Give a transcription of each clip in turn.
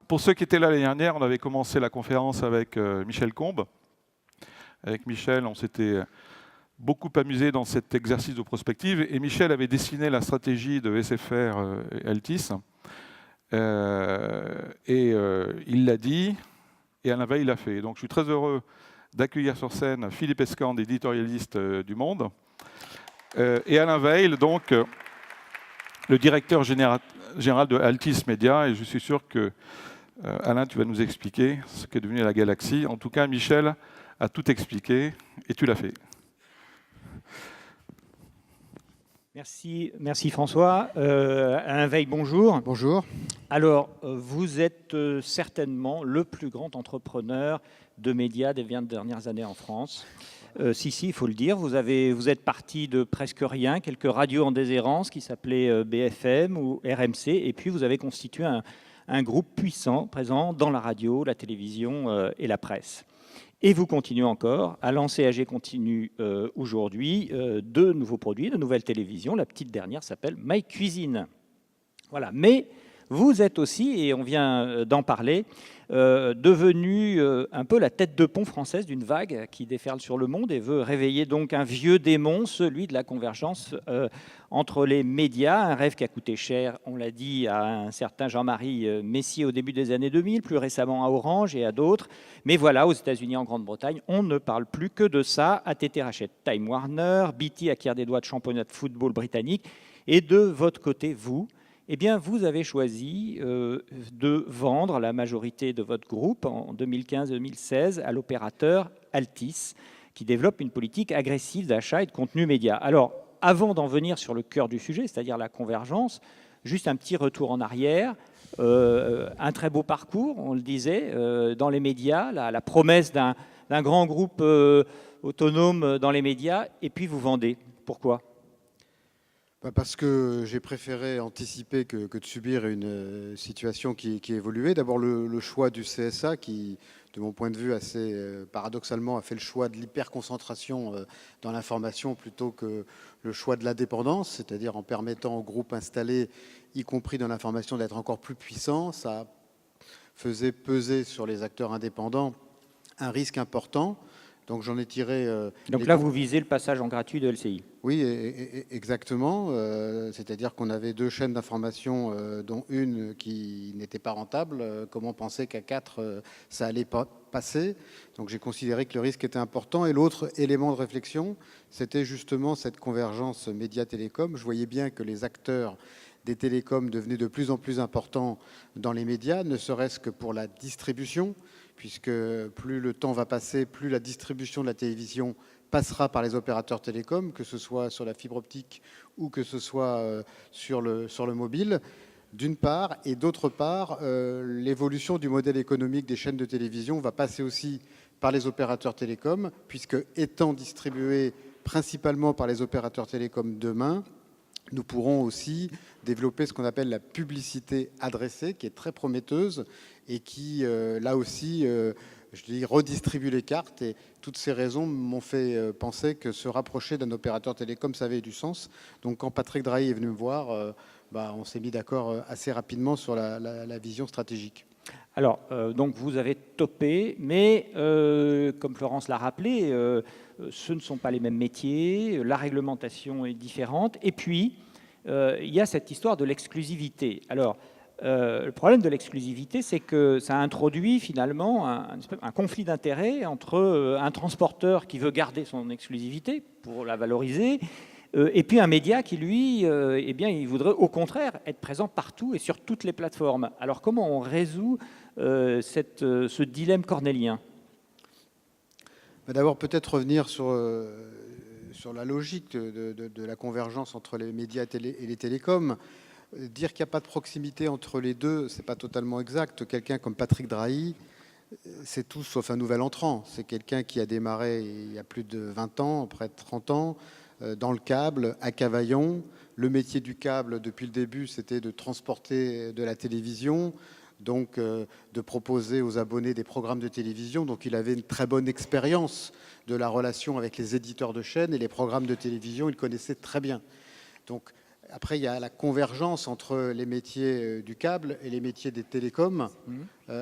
pour ceux qui étaient là l'année dernière, on avait commencé la conférence avec Michel Combes. Avec Michel, on s'était beaucoup amusé dans cet exercice de prospective. Et Michel avait dessiné la stratégie de SFR et Altis. Il l'a dit, et Alain Veil l'a fait. Donc je suis très heureux d'accueillir sur scène Philippe Escande, éditorialiste du Monde, et Alain Veil, donc le directeur général de Altis Media. Et je suis sûr que Alain, tu vas nous expliquer ce qu'est devenu la Galaxie. En tout cas, Michel a tout expliqué, et tu l'as fait. Merci François. Alain Veil, bonjour. Bonjour. Alors, vous êtes certainement le plus grand entrepreneur de médias des 20 dernières années en France. Si, il faut le dire. Vous êtes parti de presque rien, quelques radios en déshérence qui s'appelaient BFM ou RMC, et puis vous avez constitué un groupe puissant, présent dans la radio, la télévision et la presse. Et vous continuez encore à lancer AG Continue aujourd'hui de nouveaux produits, de nouvelles télévisions. La petite dernière s'appelle My Cuisine. Voilà. Mais vous êtes aussi, et on vient d'en parler, devenu un peu la tête de pont française d'une vague qui déferle sur le monde et veut réveiller donc un vieux démon, celui de la convergence entre les médias, un rêve qui a coûté cher, on l'a dit, à un certain Jean-Marie Messier au début des années 2000, plus récemment à Orange et à d'autres. Mais voilà, aux États-Unis, en Grande-Bretagne, on ne parle plus que de ça. AT&T rachète Time Warner, BT acquiert des droits de championnat de football britannique. Et de votre côté, vous, eh bien, vous avez choisi de vendre la majorité de votre groupe en 2015-2016 à l'opérateur Altis, qui développe une politique agressive d'achat et de contenu média. Alors, avant d'en venir sur le cœur du sujet, c'est-à-dire la convergence, juste un petit retour en arrière. Un très beau parcours, on le disait, dans les médias, la promesse d'un grand groupe autonome dans les médias, et puis vous vendez. Pourquoi ? Parce que j'ai préféré anticiper que de subir une situation qui évoluait. D'abord le choix du CSA qui, de mon point de vue, assez paradoxalement, a fait le choix de l'hyperconcentration dans l'information plutôt que le choix de l'indépendance, c'est-à-dire en permettant aux groupes installés, y compris dans l'information, d'être encore plus puissants. Ça faisait peser sur les acteurs indépendants un risque important. Donc j'en ai tiré... Donc là, vous visez le passage en gratuit de LCI. Oui, exactement. C'est-à-dire qu'on avait 2 chaînes d'information, dont une qui n'était pas rentable. Comment penser qu'à 4, ça allait pas passer? Donc j'ai considéré que le risque était important. Et l'autre élément de réflexion, c'était justement cette convergence média-télécom. Je voyais bien que les acteurs des télécoms devenaient de plus en plus importants dans les médias, ne serait-ce que pour la distribution, puisque plus le temps va passer, plus la distribution de la télévision passera par les opérateurs télécoms, que ce soit sur la fibre optique ou que ce soit sur le mobile, d'une part. Et d'autre part, l'évolution du modèle économique des chaînes de télévision va passer aussi par les opérateurs télécoms, puisque étant distribués principalement par les opérateurs télécoms demain, nous pourrons aussi développer ce qu'on appelle la publicité adressée, qui est très prometteuse et qui, là aussi, je dis, redistribue les cartes. Et toutes ces raisons m'ont fait penser que se rapprocher d'un opérateur télécom, ça avait du sens. Donc quand Patrick Drahi est venu me voir, on s'est mis d'accord assez rapidement sur la vision stratégique. Alors, donc vous avez topé, mais comme Florence l'a rappelé, ce ne sont pas les mêmes métiers, la réglementation est différente, et puis il y a cette histoire de l'exclusivité. Alors, le problème de l'exclusivité, c'est que ça introduit finalement un conflit d'intérêts entre un transporteur qui veut garder son exclusivité pour la valoriser, et puis un média qui, lui, eh bien, il voudrait au contraire être présent partout et sur toutes les plateformes. Alors comment on résout ce dilemme cornélien? D'abord, peut-être revenir sur la logique de la convergence entre les médias et les télécoms. Dire qu'il n'y a pas de proximité entre les deux, ce n'est pas totalement exact. Quelqu'un comme Patrick Drahi, c'est tout sauf un nouvel entrant. C'est quelqu'un qui a démarré il y a plus de 20 ans, près de 30 ans, dans le câble, à Cavaillon. Le métier du câble, depuis le début, c'était de transporter de la télévision, donc de proposer aux abonnés des programmes de télévision. Donc il avait une très bonne expérience de la relation avec les éditeurs de chaînes et les programmes de télévision, il connaissait très bien. Donc Après, il y a la convergence entre les métiers du câble et les métiers des télécoms,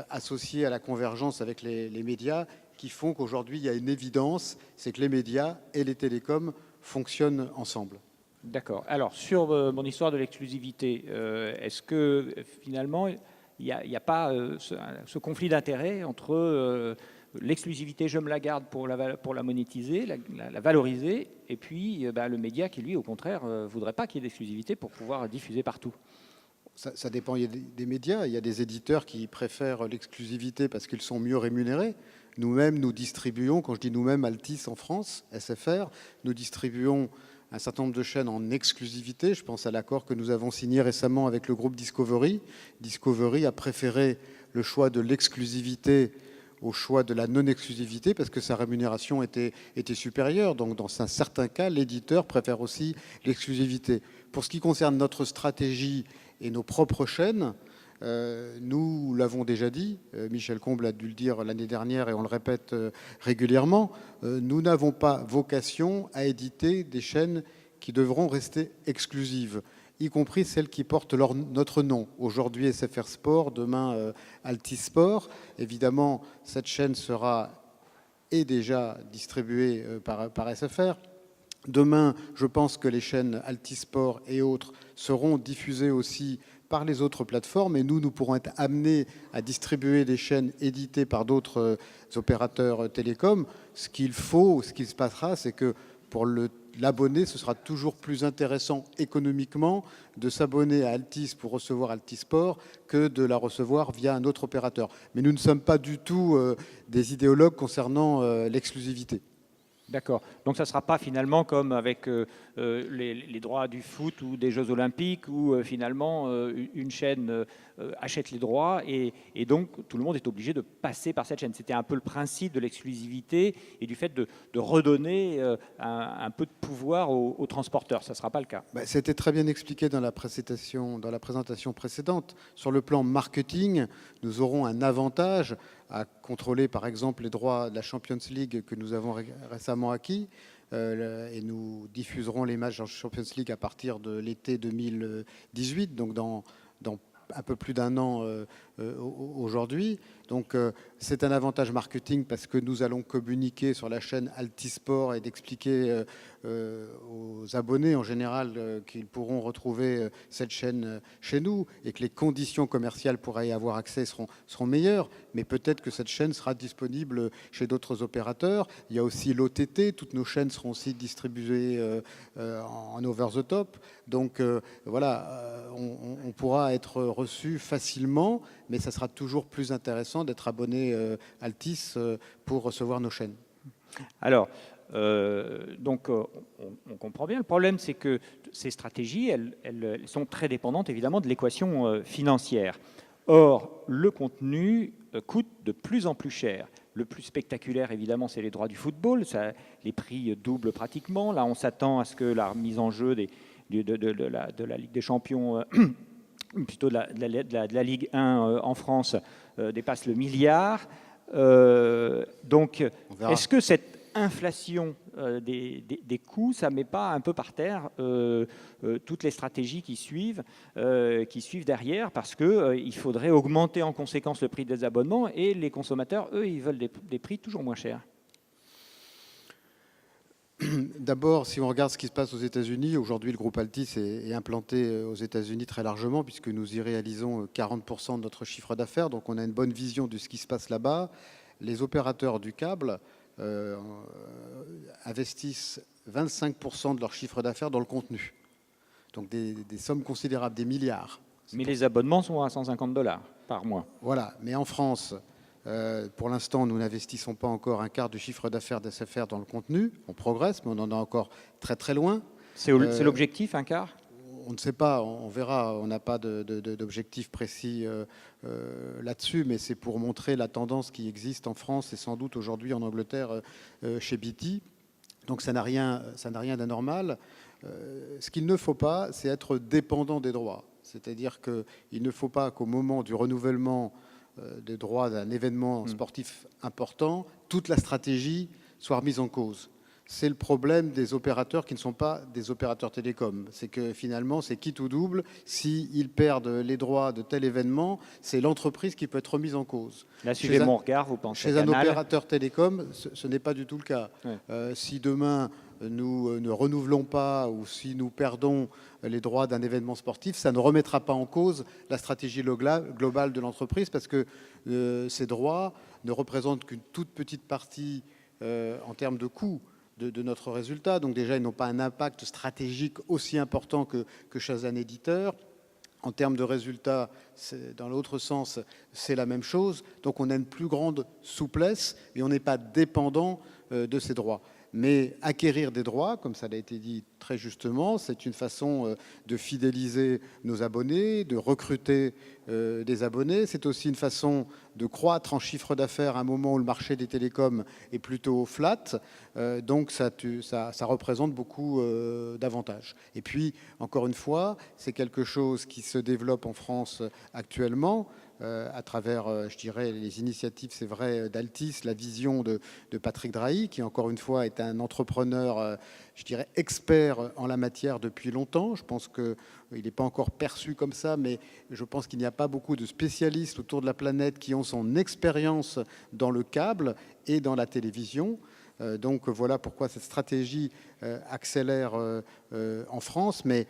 associés à la convergence avec les médias, qui font qu'aujourd'hui, il y a une évidence, c'est que les médias et les télécoms fonctionnent ensemble. D'accord. Alors, sur mon histoire de l'exclusivité, est-ce que finalement, il n'y a pas ce conflit d'intérêts entre l'exclusivité, je me la garde pour la monétiser, la valoriser, et puis le média qui, lui, au contraire, ne voudrait pas qu'il y ait d'exclusivité pour pouvoir diffuser partout? Ça dépend, il y a des médias, il y a des éditeurs qui préfèrent l'exclusivité parce qu'ils sont mieux rémunérés. Nous-mêmes, nous distribuons, quand je dis nous-mêmes, Altis en France, SFR, nous distribuons un certain nombre de chaînes en exclusivité. Je pense à l'accord que nous avons signé récemment avec le groupe Discovery. Discovery a préféré le choix de l'exclusivité au choix de la non-exclusivité parce que sa rémunération était supérieure. Donc, dans un certain cas, l'éditeur préfère aussi l'exclusivité. Pour ce qui concerne notre stratégie et nos propres chaînes, nous l'avons déjà dit, Michel Comble a dû le dire l'année dernière et on le répète régulièrement, nous n'avons pas vocation à éditer des chaînes qui devront rester exclusives, y compris celles qui portent notre nom. Aujourd'hui SFR Sport, demain Altis Sport. Évidemment, cette chaîne est déjà distribuée par SFR. Demain, je pense que les chaînes Altis Sport et autres seront diffusées aussi par les autres plateformes et nous pourrons être amenés à distribuer des chaînes éditées par d'autres opérateurs télécoms. Ce qui se passera, c'est que pour l'abonné, ce sera toujours plus intéressant économiquement de s'abonner à Altis pour recevoir Altis Sport que de la recevoir via un autre opérateur. Mais nous ne sommes pas du tout des idéologues concernant l'exclusivité. D'accord. Donc ça ne sera pas finalement comme avec les droits du foot ou des Jeux Olympiques où finalement une chaîne achète les droits et donc tout le monde est obligé de passer par cette chaîne. C'était un peu le principe de l'exclusivité et du fait de redonner un peu de pouvoir aux transporteurs. Ça ne sera pas le cas. C'était très bien expliqué dans la présentation précédente. Sur le plan marketing, nous aurons un avantage à contrôler par exemple les droits de la Champions League que nous avons récemment acquis et nous diffuserons les matchs en Champions League à partir de l'été 2018, donc dans un peu plus d'un an aujourd'hui. Donc c'est un avantage marketing parce que nous allons communiquer sur la chaîne Altis Sport et d'expliquer aux abonnés en général qu'ils pourront retrouver cette chaîne chez nous et que les conditions commerciales pour y avoir accès seront meilleures. Mais peut-être que cette chaîne sera disponible chez d'autres opérateurs. Il y a aussi l'OTT. Toutes nos chaînes seront aussi distribuées en over the top. Donc voilà, on pourra être reçu facilement, mais ça sera toujours plus intéressant d'être abonné Altis pour recevoir nos chaînes. Alors, donc, on comprend bien. Le problème, c'est que ces stratégies, elles sont très dépendantes, évidemment, de l'équation financière. Or, le contenu coûte de plus en plus cher. Le plus spectaculaire, évidemment, c'est les droits du football. Les prix doublent pratiquement. Là, on s'attend à ce que la remise en jeu de la Ligue des Champions, plutôt de la Ligue 1 en France, dépasse le milliard. Donc, est-ce que cette inflation des coûts, ça ne met pas un peu par terre toutes les stratégies qui suivent derrière, parce qu'il faudrait augmenter en conséquence le prix des abonnements et les consommateurs, eux, ils veulent des prix toujours moins chers? D'abord, si on regarde ce qui se passe aux États-Unis, aujourd'hui le groupe Altis est implanté aux États-Unis très largement puisque nous y réalisons 40% de notre chiffre d'affaires, donc on a une bonne vision de ce qui se passe là-bas. Les opérateurs du câble investissent 25% de leur chiffre d'affaires dans le contenu, donc des sommes considérables, des milliards. Mais les abonnements sont à $150 par mois. Voilà, mais en France, pour l'instant, nous n'investissons pas encore un quart du chiffre d'affaires d'SFR dans le contenu. On progresse, mais on en est encore très très loin. C'est l'objectif, un quart? On ne sait pas, on verra. On n'a pas d'objectif précis là-dessus, mais c'est pour montrer la tendance qui existe en France et sans doute aujourd'hui en Angleterre chez BT. Donc ça n'a rien d'anormal. Ce qu'il ne faut pas, c'est être dépendant des droits. C'est-à-dire qu'il ne faut pas qu'au moment du renouvellement des droits d'un événement sportif important, toute la stratégie soit remise en cause. c'est le problème des opérateurs qui ne sont pas des opérateurs télécoms. C'est que finalement, c'est quitte ou double. S'ils perdent les droits de tel événement, c'est l'entreprise qui peut être remise en cause. Là, suivez mon regard, vous pensez Chez un Canal. opérateur télécom, ce n'est pas du tout le cas. Ouais. Si demain, nous ne renouvelons pas ou si nous perdons les droits d'un événement sportif, ça ne remettra pas en cause la stratégie globale de l'entreprise parce que ces droits ne représentent qu'une toute petite partie en termes de coûts de notre résultat. Donc déjà, ils n'ont pas un impact stratégique aussi important que chez un éditeur. En termes de résultats, dans l'autre sens, c'est la même chose. Donc on a une plus grande souplesse et on n'est pas dépendant de ces droits. Mais acquérir des droits, comme ça a été dit très justement, c'est une façon de fidéliser nos abonnés, de recruter des abonnés. C'est aussi une façon de croître en chiffre d'affaires à un moment où le marché des télécoms est plutôt flat. Donc ça représente beaucoup d'avantages. Et puis, encore une fois, c'est quelque chose qui se développe en France actuellement. À travers, je dirais, les initiatives, c'est vrai, d'Altis, la vision de Patrick Drahi, qui encore une fois est un entrepreneur, je dirais, expert en la matière depuis longtemps. Je pense qu'il n'est pas encore perçu comme ça, mais je pense qu'il n'y a pas beaucoup de spécialistes autour de la planète qui ont son expérience dans le câble et dans la télévision. Donc voilà pourquoi cette stratégie accélère en France, mais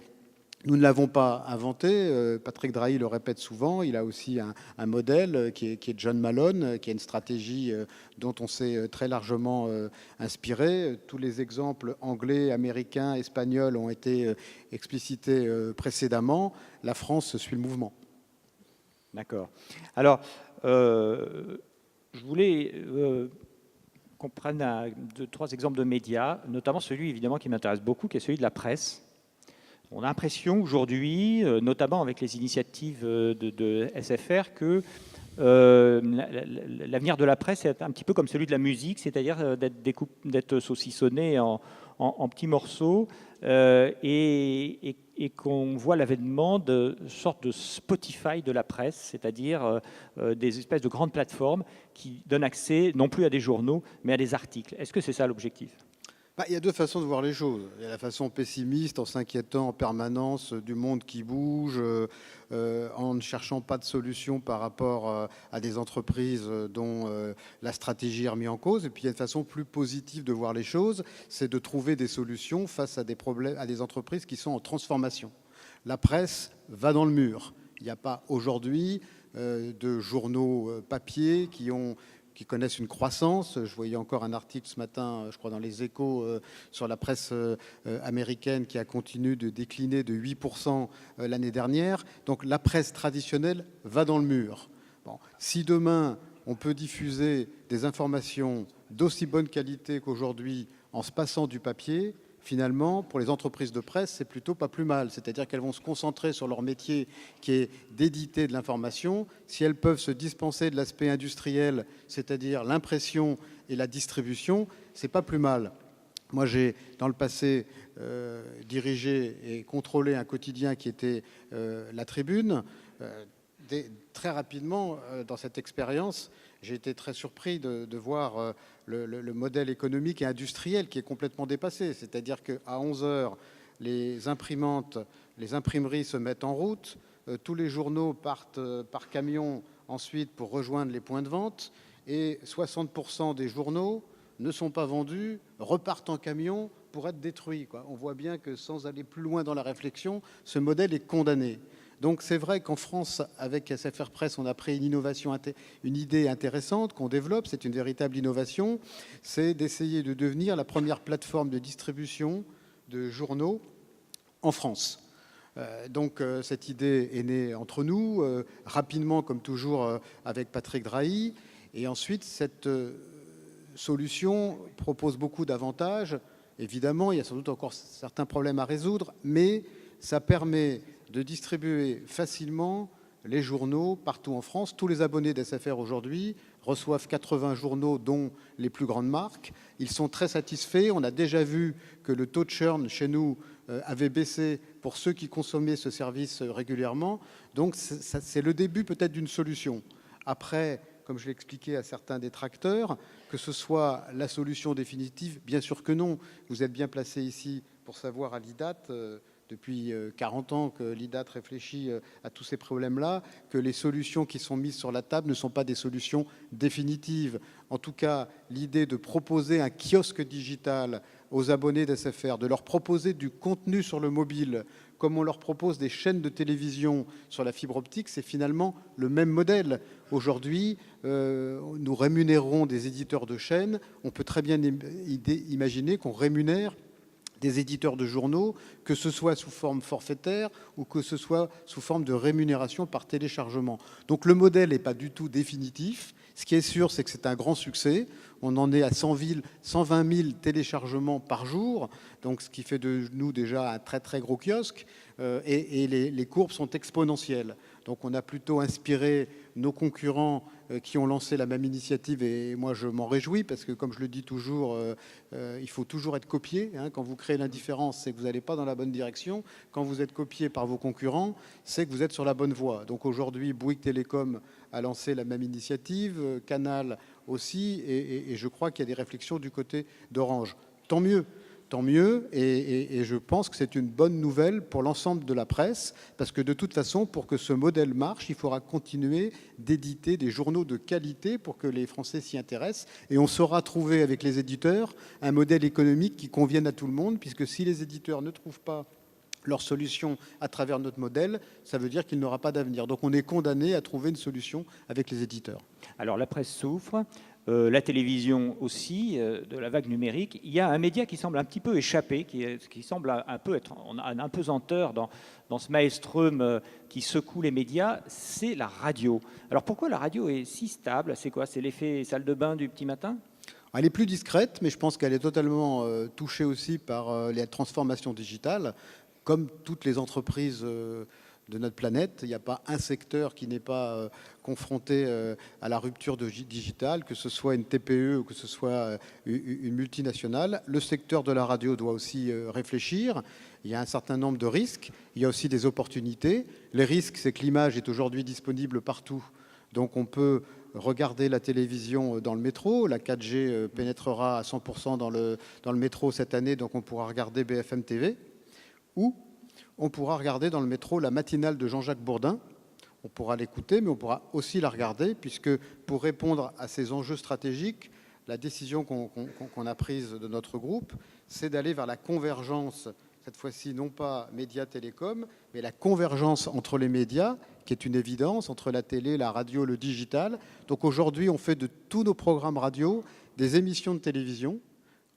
nous ne l'avons pas inventé. Patrick Drahi le répète souvent. Il a aussi un modèle qui est John Malone, qui a une stratégie dont on s'est très largement inspiré. Tous les exemples anglais, américains, espagnols ont été explicités précédemment. La France suit le mouvement. D'accord. Alors, je voulais qu'on prenne trois exemples de médias, notamment celui évidemment qui m'intéresse beaucoup, qui est celui de la presse. On a l'impression aujourd'hui, notamment avec les initiatives de SFR, que l'avenir de la presse est un petit peu comme celui de la musique, c'est-à-dire d'être saucissonné en petits morceaux et qu'on voit l'avènement de sorte de Spotify de la presse, c'est-à-dire des espèces de grandes plateformes qui donnent accès non plus à des journaux, mais à des articles. Est-ce que c'est ça l'objectif ? Il y a deux façons de voir les choses. Il y a la façon pessimiste, en s'inquiétant en permanence du monde qui bouge, en ne cherchant pas de solution par rapport à des entreprises dont la stratégie est remise en cause. Et puis il y a une façon plus positive de voir les choses, c'est de trouver des solutions face à des problèmes, à des entreprises qui sont en transformation. La presse va dans le mur. Il n'y a pas aujourd'hui de journaux papier qui connaissent une croissance. Je voyais encore un article ce matin, je crois dans les Échos, sur la presse américaine qui a continué de décliner de 8% l'année dernière. Donc la presse traditionnelle va dans le mur. Bon, si demain on peut diffuser des informations d'aussi bonne qualité qu'aujourd'hui en se passant du papier, finalement, pour les entreprises de presse, c'est plutôt pas plus mal. C'est-à-dire qu'elles vont se concentrer sur leur métier qui est d'éditer de l'information. Si elles peuvent se dispenser de l'aspect industriel, c'est-à-dire l'impression et la distribution, c'est pas plus mal. Moi, j'ai, dans le passé, dirigé et contrôlé un quotidien qui était La Tribune. Très rapidement, dans cette expérience, j'ai été très surpris de voir le modèle économique et industriel qui est complètement dépassé. C'est-à-dire qu'à 11h, les imprimantes, les imprimeries se mettent en route, tous les journaux partent par camion ensuite pour rejoindre les points de vente, et 60% des journaux ne sont pas vendus, repartent en camion pour être détruits, quoi. On voit bien que sans aller plus loin dans la réflexion, ce modèle est condamné. Donc c'est vrai qu'en France, avec SFR Presse, on a pris une idée intéressante qu'on développe, c'est une véritable innovation, c'est d'essayer de devenir la première plateforme de distribution de journaux en France. Donc cette idée est née entre nous, rapidement comme toujours avec Patrick Drahi, et ensuite cette solution propose beaucoup d'avantages. Évidemment, il y a sans doute encore certains problèmes à résoudre, mais ça permet de distribuer facilement les journaux partout en France. Tous les abonnés d'SFR aujourd'hui reçoivent 80 journaux, dont les plus grandes marques. Ils sont très satisfaits. On a déjà vu que le taux de churn chez nous avait baissé pour ceux qui consommaient ce service régulièrement. Donc c'est le début peut-être d'une solution. Après, comme je l'ai expliqué à certains détracteurs, que ce soit la solution définitive. Bien sûr que non. Vous êtes bien placé ici pour savoir à l'IDAT, depuis 40 ans que l'IDAT réfléchit à tous ces problèmes-là, que les solutions qui sont mises sur la table ne sont pas des solutions définitives. En tout cas, l'idée de proposer un kiosque digital aux abonnés d'SFR, de leur proposer du contenu sur le mobile, comme on leur propose des chaînes de télévision sur la fibre optique, c'est finalement le même modèle. Aujourd'hui, nous rémunérons des éditeurs de chaînes. On peut très bien imaginer qu'on rémunère des éditeurs de journaux, que ce soit sous forme forfaitaire ou que ce soit sous forme de rémunération par téléchargement. Donc le modèle n'est pas du tout définitif. Ce qui est sûr, c'est que c'est un grand succès. On en est à 120 000 téléchargements par jour, donc ce qui fait de nous déjà un très très gros kiosque, et les courbes sont exponentielles. Donc on a plutôt inspiré nos concurrents qui ont lancé la même initiative, et moi je m'en réjouis parce que, comme je le dis toujours, il faut toujours être copié. Quand vous créez l'indifférence, c'est que vous n'allez pas dans la bonne direction. Quand vous êtes copié par vos concurrents, c'est que vous êtes sur la bonne voie. Donc aujourd'hui, Bouygues Télécom a lancé la même initiative, Canal aussi, et je crois qu'il y a des réflexions du côté d'Orange. Tant mieux. Tant mieux, et je pense que c'est une bonne nouvelle pour l'ensemble de la presse, parce que de toute façon, pour que ce modèle marche, il faudra continuer d'éditer des journaux de qualité pour que les Français s'y intéressent, et on saura trouver avec les éditeurs un modèle économique qui convienne à tout le monde, puisque si les éditeurs ne trouvent pas leur solution à travers notre modèle, ça veut dire qu'il n'aura pas d'avenir. Donc on est condamné à trouver une solution avec les éditeurs. Alors la presse souffre, la télévision aussi, de la vague numérique. Il y a un média qui semble un petit peu échapper, qui semble un peu être en apesanteur dans ce maelstrom qui secoue les médias, c'est la radio. Alors pourquoi la radio est si stable? C'est quoi? C'est l'effet salle de bain du petit matin? Elle est plus discrète, mais je pense qu'elle est totalement touchée aussi par les transformations digitales. Comme toutes les entreprises de notre planète, il n'y a pas un secteur qui n'est pas confronté à la rupture digitale, que ce soit une TPE ou que ce soit une multinationale. Le secteur de la radio doit aussi réfléchir. Il y a un certain nombre de risques. Il y a aussi des opportunités. Les risques, c'est que l'image est aujourd'hui disponible partout. Donc on peut regarder la télévision dans le métro. La 4G pénétrera à 100% dans le métro cette année, donc on pourra regarder BFM TV. Ou on pourra regarder dans le métro la matinale de Jean-Jacques Bourdin. On pourra l'écouter, mais on pourra aussi la regarder, puisque pour répondre à ces enjeux stratégiques, la décision qu'on a prise de notre groupe, c'est d'aller vers la convergence, cette fois-ci non pas médias-télécom, mais la convergence entre les médias, qui est une évidence, entre la télé, la radio, le digital. Donc aujourd'hui, on fait de tous nos programmes radio des émissions de télévision,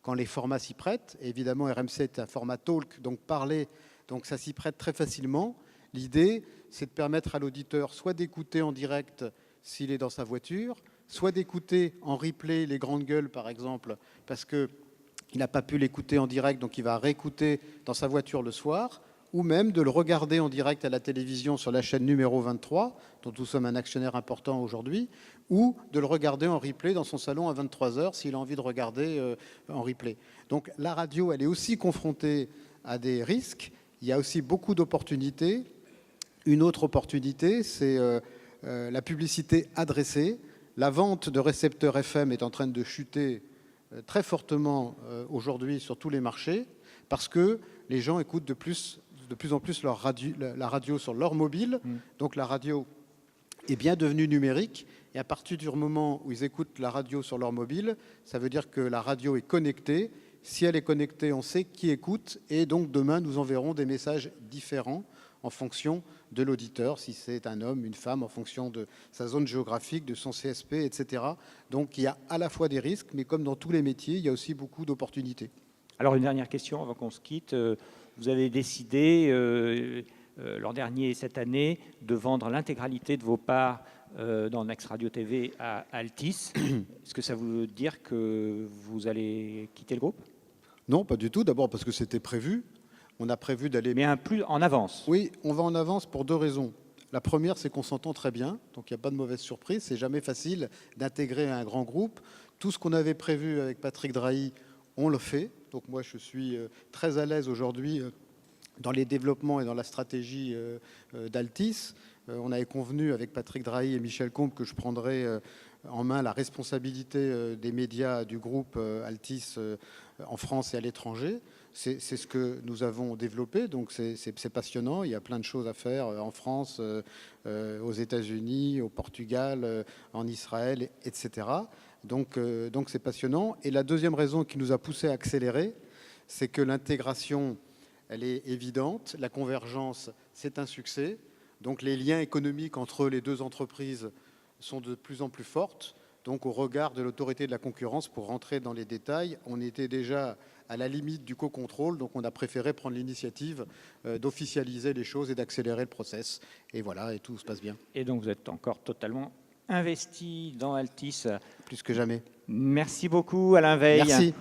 quand les formats s'y prêtent. Et évidemment, RMC est un format talk, donc parler, donc ça s'y prête très facilement. L'idée, c'est de permettre à l'auditeur soit d'écouter en direct s'il est dans sa voiture, soit d'écouter en replay les grandes gueules, par exemple, parce qu'il n'a pas pu l'écouter en direct, donc il va réécouter dans sa voiture le soir, ou même de le regarder en direct à la télévision sur la chaîne numéro 23, dont nous sommes un actionnaire important aujourd'hui, ou de le regarder en replay dans son salon à 23h s'il a envie de regarder en replay. Donc la radio, elle est aussi confrontée à des risques. Il y a aussi beaucoup d'opportunités. Une autre opportunité, c'est la publicité adressée. La vente de récepteurs FM est en train de chuter très fortement aujourd'hui sur tous les marchés, parce que les gens écoutent de plus en plus la radio sur leur mobile. Donc la radio est bien devenue numérique. Et à partir du moment où ils écoutent la radio sur leur mobile, ça veut dire que la radio est connectée. Si elle est connectée, on sait qui écoute. Et donc demain, nous enverrons des messages différents en fonction de l'auditeur, si c'est un homme, une femme, en fonction de sa zone géographique, de son CSP, etc. Donc il y a à la fois des risques, mais comme dans tous les métiers, il y a aussi beaucoup d'opportunités. Alors une dernière question avant qu'on se quitte. Vous avez décidé l'an dernier et cette année de vendre l'intégralité de vos parts dans Next Radio TV à Altice. Est-ce que ça veut dire que vous allez quitter le groupe? Non, pas du tout. D'abord parce que c'était prévu. On a prévu d'aller... Mais plus en avance. Oui, on va en avance pour deux raisons. La première, c'est qu'on s'entend très bien, donc il n'y a pas de mauvaise surprise. C'est jamais facile d'intégrer un grand groupe. Tout ce qu'on avait prévu avec Patrick Drahi, on le fait. Donc moi, je suis très à l'aise aujourd'hui dans les développements et dans la stratégie d'Altis. On avait convenu avec Patrick Drahi et Michel Combe que je prendrais en main la responsabilité des médias du groupe Altis en France et à l'étranger. C'est ce que nous avons développé, donc c'est passionnant. Il y a plein de choses à faire en France, aux États-Unis, au Portugal, en Israël, etc. Donc c'est passionnant. Et la deuxième raison qui nous a poussé à accélérer, c'est que l'intégration, elle est évidente. La convergence, c'est un succès. Donc les liens économiques entre les deux entreprises sont de plus en plus fortes. Donc au regard de l'autorité de la concurrence, pour rentrer dans les détails, on était déjà à la limite du co-contrôle, donc on a préféré prendre l'initiative d'officialiser les choses et d'accélérer le process. Et voilà, et tout se passe bien. Et donc vous êtes encore totalement investi dans Altis. Plus que jamais. Merci beaucoup Alain Weil. Merci.